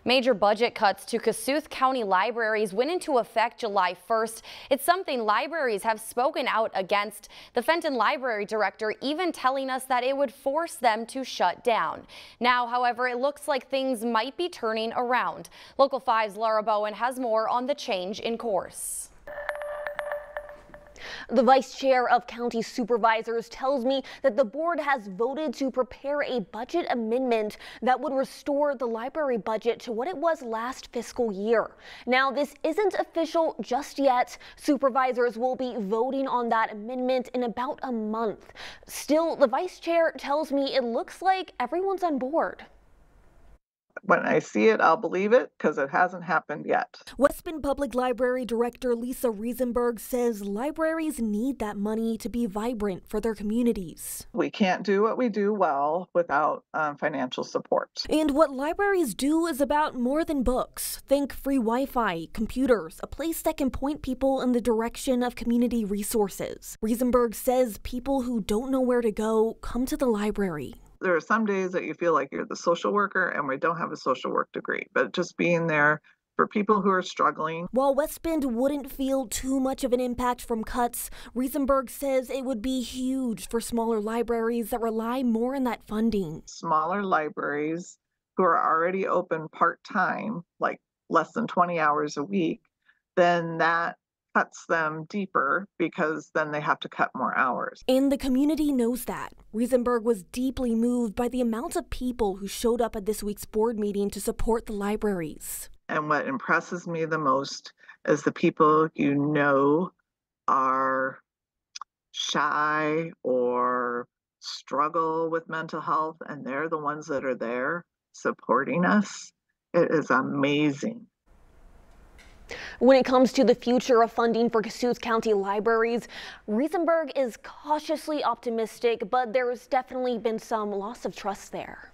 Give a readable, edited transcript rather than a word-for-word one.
Major budget cuts to Kossuth County libraries went into effect July 1st. It's something libraries have spoken out against. The Fenton Library director even telling us that it would force them to shut down. Now, however, it looks like things might be turning around. Local 5's Laura Bowen has more on the change in course. The vice chair of county supervisors tells me that the board has voted to prepare a budget amendment that would restore the library budget to what it was last fiscal year. Now, this isn't official just yet. Supervisors will be voting on that amendment in about a month. Still, the vice chair tells me it looks like everyone's on board. When I see it, I'll believe it because it hasn't happened yet. West Bend Public Library Director Lisa Riesenberg says libraries need that money to be vibrant for their communities. We can't do what we do well without financial support. And what libraries do is about more than books. Think free Wi-Fi, computers, a place that can point people in the direction of community resources. Riesenberg says people who don't know where to go come to the library. There are some days that you feel like you're the social worker and we don't have a social work degree, but just being there for people who are struggling. While West Bend wouldn't feel too much of an impact from cuts, Riesenberg says it would be huge for smaller libraries that rely more on that funding. Smaller libraries who are already open part-time, like less than 20 hours a week, then that cuts them deeper because then they have to cut more hours. And the community knows that. Riesenberg was deeply moved by the amount of people who showed up at this week's board meeting to support the libraries. And what impresses me the most is the people you know are shy or struggle with mental health, and they're the ones that are there supporting us. It is amazing. When it comes to the future of funding for Kossuth County libraries, Riesenberg is cautiously optimistic, but there's definitely been some loss of trust there.